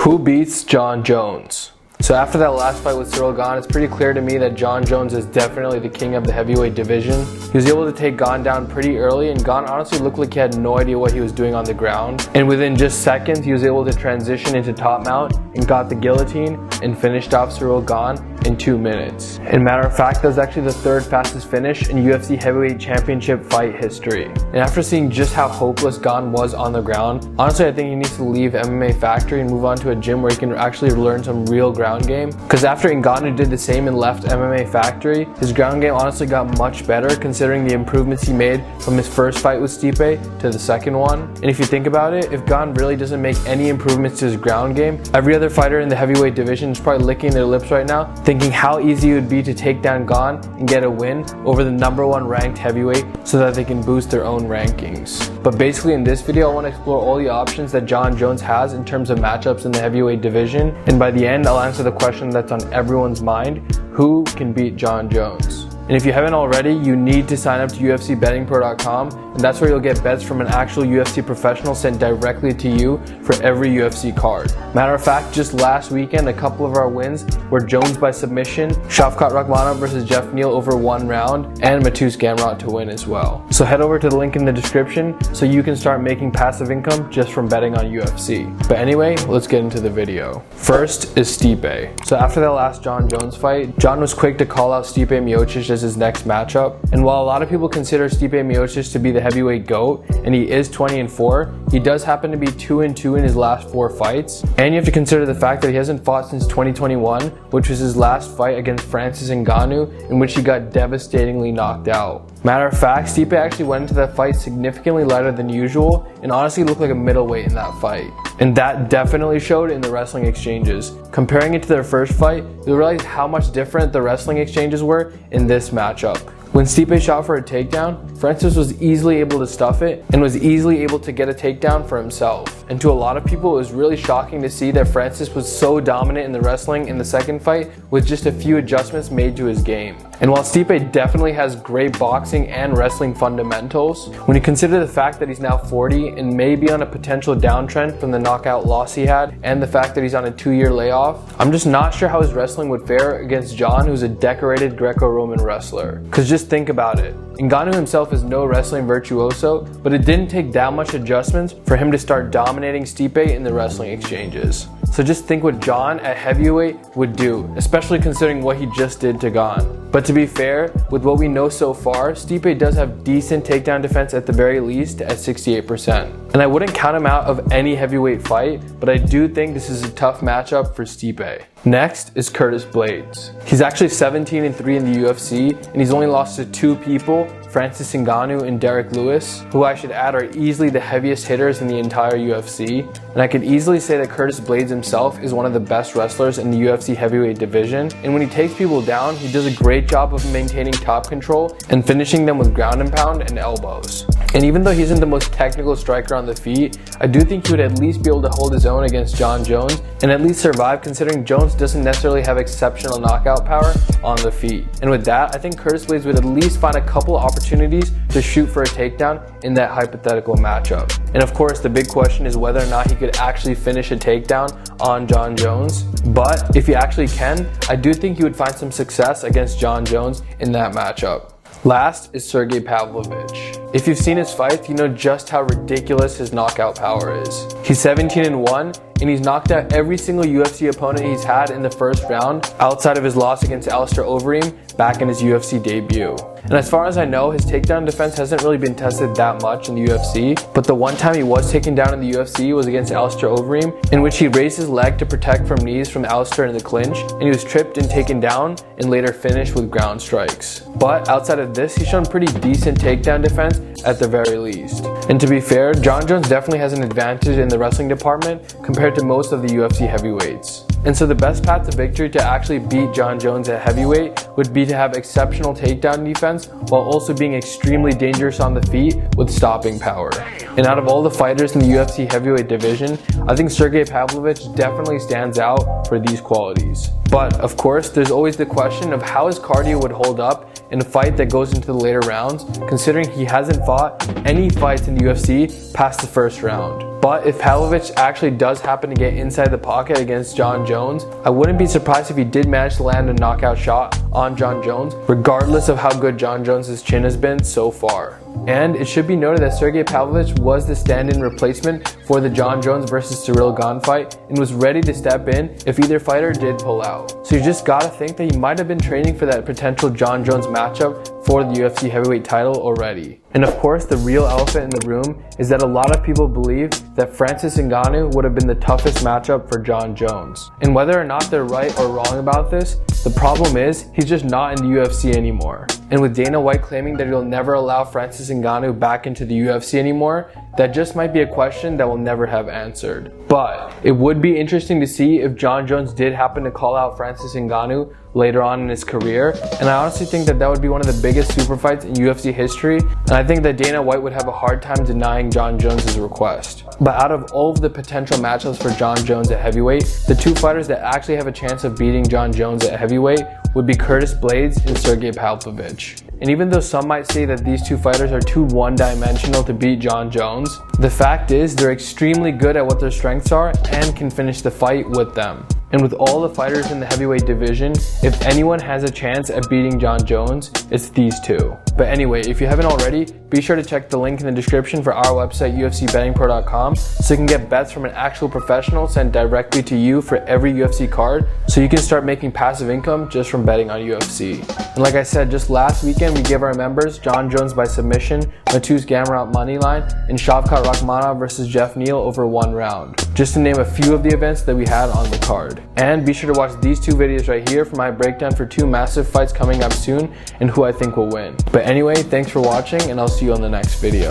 Who beats Jon Jones? So after that last fight with Cyril Gane, it's pretty clear to me that Jon Jones is definitely the king of the heavyweight division. He was able to take Gane down pretty early, and Gane honestly looked like he had no idea what he was doing on the ground. And within just seconds, he was able to transition into top mount and got the guillotine and finished off Cyril Gane in 2 minutes. And matter of fact, that was actually the third fastest finish in UFC heavyweight championship fight history. And after seeing just how hopeless Gane was on the ground, honestly I think he needs to leave MMA Factory and move on to a gym where he can actually learn some real ground game. Because after Ngannou did the same and left MMA Factory, his ground game honestly got much better considering the improvements he made from his first fight with Stipe to the second one. And if you think about it, if Gane really doesn't make any improvements to his ground game, every other fighter in the heavyweight division is probably licking their lips right now, thinking how easy it would be to take down Gane and get a win over the #1 ranked heavyweight so that they can boost their own rankings. But basically in this video, I want to explore all the options that Jon Jones has in terms of matchups in the heavyweight division. And by the end, I'll answer the question that's on everyone's mind: who can beat Jon Jones? And if you haven't already, you need to sign up to UFCBettingPro.com, and that's where you'll get bets from an actual UFC professional sent directly to you for every UFC card. Matter of fact, just last weekend, a couple of our wins were Jones by submission, Shavkat Rakhmonov versus Jeff Neal over 1 round, and Mateusz Gamrot to win as well. So head over to the link in the description so you can start making passive income just from betting on UFC. But anyway, let's get into the video. First is Stipe. So after that last Jon Jones fight, Jon was quick to call out Stipe Miocic as his next matchup. And while a lot of people consider Stipe Miocic to be the heavyweight GOAT, and he is 20-4, he does happen to be 2-2 in his last 4 fights. And you have to consider the fact that he hasn't fought since 2021, which was his last fight against Francis Ngannou, in which he got devastatingly knocked out. Matter of fact, Stipe actually went into that fight significantly lighter than usual and honestly looked like a middleweight in that fight. And that definitely showed in the wrestling exchanges. Comparing it to their first fight, you'll realize how much different the wrestling exchanges were in this matchup. When Stipe shot for a takedown, Francis was easily able to stuff it and was easily able to get a takedown for himself. And to a lot of people, it was really shocking to see that Francis was so dominant in the wrestling in the second fight with just a few adjustments made to his game. And while Stipe definitely has great boxing and wrestling fundamentals, when you consider the fact that he's now 40 and may be on a potential downtrend from the knockout loss he had, and the fact that he's on a 2-year layoff, I'm just not sure how his wrestling would fare against Jon, who's a decorated Greco-Roman wrestler. Cause just think about it. Ngannou himself is no wrestling virtuoso, but it didn't take that much adjustments for him to start dominating Stipe in the wrestling exchanges. So just think what Jon at heavyweight would do, especially considering what he just did to Gane. But to be fair, with what we know so far, Stipe does have decent takedown defense at the very least at 68%. And I wouldn't count him out of any heavyweight fight, but I do think this is a tough matchup for Stipe. Next is Curtis Blaydes. He's actually 17-3 in the UFC, and he's only lost to 2 people, Francis Ngannou and Derek Lewis, who I should add are easily the heaviest hitters in the entire UFC. And I could easily say that Curtis Blaydes himself is one of the best wrestlers in the UFC heavyweight division. And when he takes people down, he does a great job of maintaining top control and finishing them with ground and pound and elbows. And even though he isn't the most technical striker on the feet, I do think he would at least be able to hold his own against Jon Jones and at least survive, considering Jones doesn't necessarily have exceptional knockout power on the feet. And with that, I think Curtis Blaydes would at least find a couple of opportunities to shoot for a takedown in that hypothetical matchup. And of course, the big question is whether or not he could actually finish a takedown on Jon Jones. But if he actually can, I do think he would find some success against Jon Jones in that matchup. Last is Sergei Pavlovich. If you've seen his fights, you know just how ridiculous his knockout power is. He's 17-1, and he's knocked out every single UFC opponent he's had in the first round, outside of his loss against Alistair Overeem back in his UFC debut. And as far as I know, his takedown defense hasn't really been tested that much in the UFC, but the one time he was taken down in the UFC was against Alistair Overeem, in which he raised his leg to protect from knees from Alistair in the clinch, and he was tripped and taken down, and later finished with ground strikes. But outside of this, he's shown pretty decent takedown defense at the very least. And to be fair, Jon Jones definitely has an advantage in the wrestling department compared to most of the UFC heavyweights. And so the best path to victory to actually beat Jon Jones at heavyweight would be to have exceptional takedown defense while also being extremely dangerous on the feet with stopping power. And out of all the fighters in the UFC heavyweight division, I think Sergei Pavlovich definitely stands out for these qualities. But of course, there's always the question of how his cardio would hold up in a fight that goes into the later rounds, considering he hasn't fought any fights in the UFC past the first round. But if Pavlovich actually does happen to get inside the pocket against Jon Jones, I wouldn't be surprised if he did manage to land a knockout shot on Jon Jones, regardless of how good Jon Jones' chin has been so far. And it should be noted that Sergei Pavlovich was the stand-in replacement for the Jon Jones versus Cyril Gane fight and was ready to step in if either fighter did pull out. So you just gotta think that he might have been training for that potential Jon Jones matchup for the UFC heavyweight title already. And of course, the real elephant in the room is that a lot of people believe that Francis Ngannou would have been the toughest matchup for Jon Jones. And whether or not they're right or wrong about this, the problem is he's just not in the UFC anymore. And with Dana White claiming that he'll never allow Francis Ngannou back into the UFC anymore, that just might be a question that we'll never have answered. But it would be interesting to see if Jon Jones did happen to call out Francis Ngannou later on in his career, and I honestly think that that would be one of the biggest super fights in UFC history, and I think that Dana White would have a hard time denying Jon Jones' request. But out of all of the potential matchups for Jon Jones at heavyweight, the two fighters that actually have a chance of beating Jon Jones at heavyweight would be Blaydes and Sergei Pavlovich. And even though some might say that these two fighters are too one-dimensional to beat Jon Jones, the fact is they're extremely good at what their strengths are and can finish the fight with them. And with all the fighters in the heavyweight division, if anyone has a chance at beating Jon Jones, it's these two. But anyway, if you haven't already, be sure to check the link in the description for our website, UFCBettingPro.com, so you can get bets from an actual professional sent directly to you for every UFC card, so you can start making passive income just from betting on UFC. And like I said, just last weekend, we gave our members Jon Jones by submission, Mateusz Gamrot moneyline, and Shavkat Rakhmonov versus Jeff Neal over 1 round, just to name a few of the events that we had on the card. And be sure to watch these 2 videos right here for my breakdown for 2 massive fights coming up soon and who I think will win. But anyway, thanks for watching, and I'll see you on the next video.